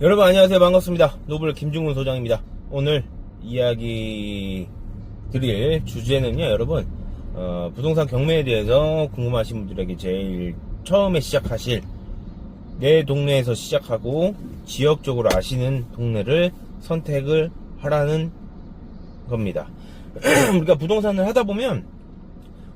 여러분 안녕하세요. 반갑습니다. 노블 김중훈 소장입니다. 오늘 이야기 드릴 주제는요, 여러분 부동산 경매에 대해서 궁금하신 분들에게 제일 처음에 시작하실, 내 동네에서 시작하고 지역적으로 아시는 동네를 선택을 하라는 겁니다. 우리가 부동산을 하다 보면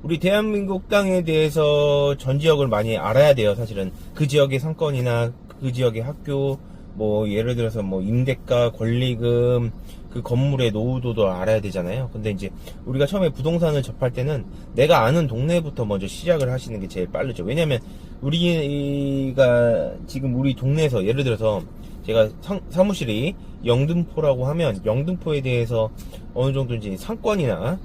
우리 대한민국 땅에 대해서 전 지역을 많이 알아야 돼요. 사실은 그 지역의 상권이나 그 지역의 학교, 뭐 예를 들어서 뭐 임대가, 권리금, 그 건물의 노후도도 알아야 되잖아요. 근데 이제 우리가 처음에 부동산을 접할 때는 내가 아는 동네부터 먼저 시작을 하시는 게 제일 빠르죠. 왜냐면 우리가 지금 우리 동네에서, 예를 들어서 제가 사무실이 영등포라고 하면 영등포에 대해서 어느 정도 이제 상권이나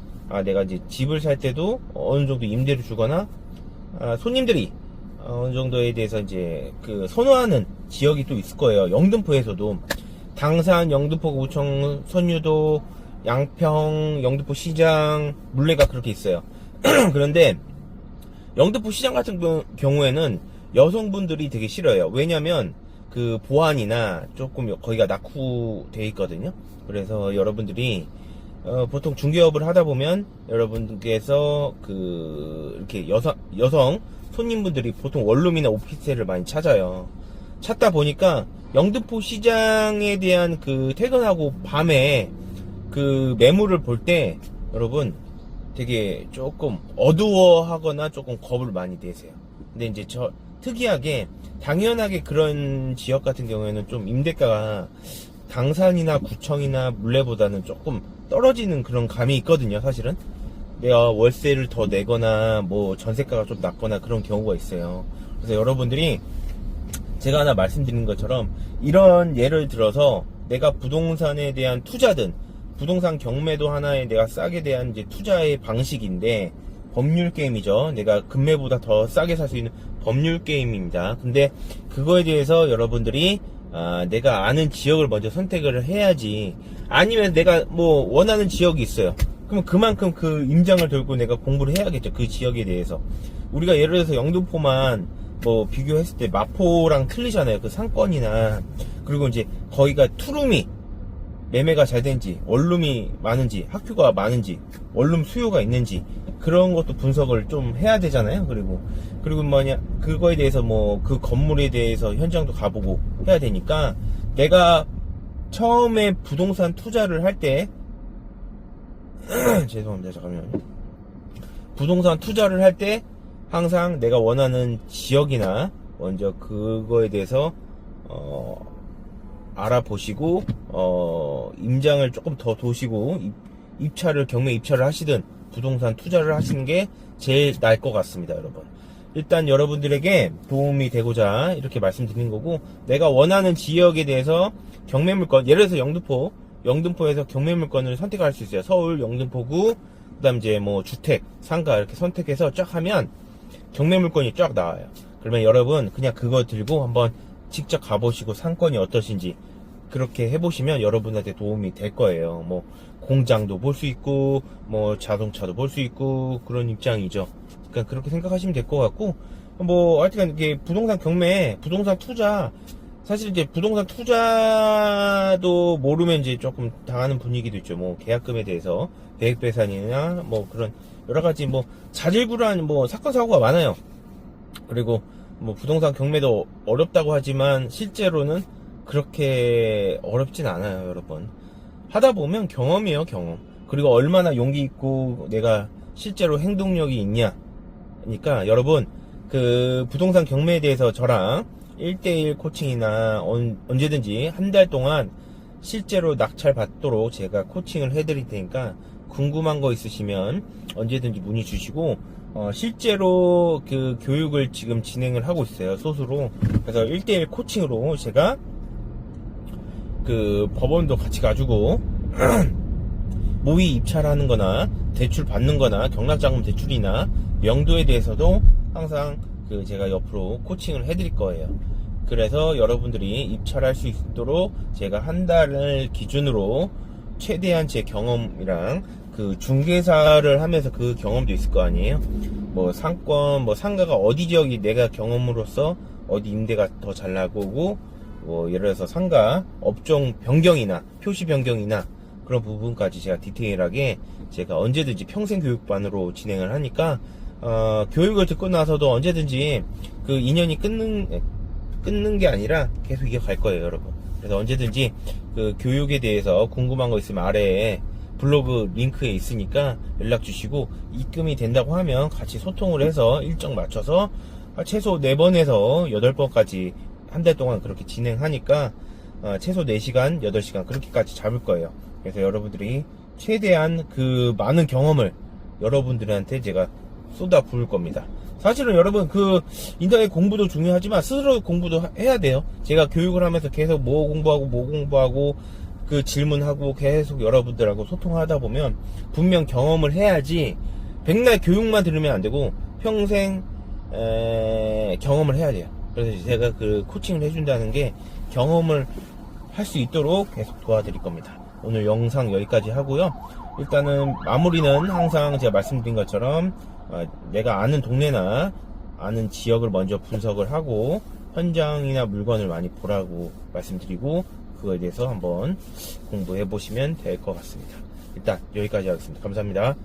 내가 이제 집을 살 때도 어느 정도 임대를 주거나 손님들이 어느 정도에 대해서 이제 그 선호하는 지역이 또 있을 거예요. 영등포에서도 당산, 영등포구청, 선유도, 양평, 영등포 시장, 물레가 그렇게 있어요. 그런데 영등포 시장 같은 경우에는 여성분들이 되게 싫어요. 왜냐면 그 보안이나 조금 거기가 낙후되어 있거든요. 그래서 여러분들이 보통 중개업을 하다 보면 여러분께서 이렇게 여성 손님분들이 보통 원룸이나 오피스텔을 많이 찾아요. 찾다 보니까 영등포 시장에 대한 그 퇴근하고 밤에 그 매물을 볼 때 여러분 되게 조금 어두워하거나 조금 겁을 많이 내세요. 근데 이제 특이하게 당연하게 그런 지역 같은 경우에는 좀 임대가가 당산이나 구청이나 물레보다는 조금 떨어지는 그런 감이 있거든요. 사실은 내가 월세를 더 내거나 뭐 전세가가 좀 낮거나 그런 경우가 있어요. 그래서 여러분들이 제가 하나 말씀드린 것처럼 이런 예를 들어서 내가 부동산에 대한 투자든 부동산 경매도 하나의 내가 싸게 대한 이제 투자의 방식인데, 법률 게임이죠. 내가 금매보다 더 싸게 살 수 있는 법률 게임입니다. 근데 그거에 대해서 여러분들이 내가 아는 지역을 먼저 선택을 해야지. 아니면 내가 뭐 원하는 지역이 있어요. 그럼 그만큼 그 임장을 들고 내가 공부를 해야겠죠. 그 지역에 대해서. 우리가 예를 들어서 영등포만 뭐 비교했을 때 마포랑 틀리잖아요. 그 상권이나. 그리고 이제 거기가 투룸이 매매가 잘 되는지, 원룸이 많은지, 학교가 많은지, 원룸 수요가 있는지, 그런 것도 분석을 좀 해야 되잖아요. 그리고 뭐냐, 그거에 대해서 뭐 그 건물에 대해서 현장도 가보고 해야 되니까, 내가 처음에 부동산 투자를 할 때 죄송합니다. 잠깐만요. 부동산 투자를 할 때 항상 내가 원하는 지역이나 먼저 그거에 대해서 알아보시고 임장을 조금 더 도시고 경매 입찰을 하시든 부동산 투자를 하시는 게 제일 나을 것 같습니다. 여러분, 일단 여러분들에게 도움이 되고자 이렇게 말씀드린 거고, 내가 원하는 지역에 대해서 경매물건, 예를 들어서 영등포에서 경매물건을 선택할 수 있어요. 서울, 영등포구, 그 다음 이제 뭐 주택, 상가 이렇게 선택해서 쫙 하면 경매물건이 쫙 나와요. 그러면 여러분 그냥 그거 들고 한번 직접 가보시고 상권이 어떠신지 그렇게 해보시면 여러분한테 도움이 될 거예요. 뭐 공장도 볼 수 있고 뭐 자동차도 볼 수 있고 그런 입장이죠. 그러니까 그렇게 생각하시면 될 것 같고, 뭐 하여튼 이게 부동산 경매, 부동산 투자, 사실 이제 부동산 투자도 모르면 이제 조금 당하는 분위기도 있죠. 뭐 계약금에 대해서 배액배산이나 뭐 그런 여러 가지 뭐 자질구레한 뭐 사건 사고가 많아요. 그리고 뭐 부동산 경매도 어렵다고 하지만 실제로는 그렇게 어렵진 않아요. 여러분, 하다 보면 경험이에요. 경험. 그리고 얼마나 용기 있고 내가 실제로 행동력이 있냐. 그러니까 여러분, 그 부동산 경매에 대해서 저랑 1대1 코칭이나 언제든지 한 달 동안 실제로 낙찰 받도록 제가 코칭을 해드릴 테니까 궁금한 거 있으시면 언제든지 문의 주시고, 실제로 그 교육을 지금 진행을 하고 있어요. 소수로. 그래서 1대1 코칭으로 제가 그 법원도 같이 가지고 모의 입찰하는 거나 대출 받는 거나 경락자금 대출이나 명도에 대해서도 항상 그 제가 옆으로 코칭을 해드릴 거예요. 그래서 여러분들이 입찰할 수 있도록 제가 한 달을 기준으로 최대한 제 경험이랑 그 중개사를 하면서 그 경험도 있을 거 아니에요. 뭐 상권, 뭐 상가가 어디 지역이 내가 경험으로서 어디 임대가 더 잘 나고고 뭐 예를 들어서 상가 업종 변경이나 표시 변경이나 그런 부분까지 제가 디테일하게 제가 언제든지 평생 교육반으로 진행을 하니까 교육을 듣고 나서도 언제든지 그 인연이 끊는 게 아니라 계속 이어갈 거예요, 여러분. 그래서 언제든지 그 교육에 대해서 궁금한 거 있으면 아래에 블로그 링크에 있으니까 연락 주시고, 입금이 된다고 하면 같이 소통을 해서 일정 맞춰서 최소 4번에서 8번까지 한 달 동안 그렇게 진행하니까 최소 4시간, 8시간 그렇게까지 잡을 거예요. 그래서 여러분들이 최대한 그 많은 경험을 여러분들한테 제가 쏟아 부을 겁니다. 사실은 여러분 그 인터넷 공부도 중요하지만 스스로 공부도 해야 돼요. 제가 교육을 하면서 계속 뭐 공부하고 그 질문하고 계속 여러분들하고 소통하다 보면 분명 경험을 해야지, 백날 교육만 들으면 안 되고 평생 경험을 해야 돼요. 그래서 제가 그 코칭을 해준다는 게 경험을 할 수 있도록 계속 도와드릴 겁니다. 오늘 영상 여기까지 하고요. 일단은 마무리는 항상 제가 말씀드린 것처럼 내가 아는 동네나 아는 지역을 먼저 분석을 하고 현장이나 물건을 많이 보라고 말씀드리고, 그거에 대해서 한번 공부해 보시면 될 것 같습니다. 일단 여기까지 하겠습니다. 감사합니다.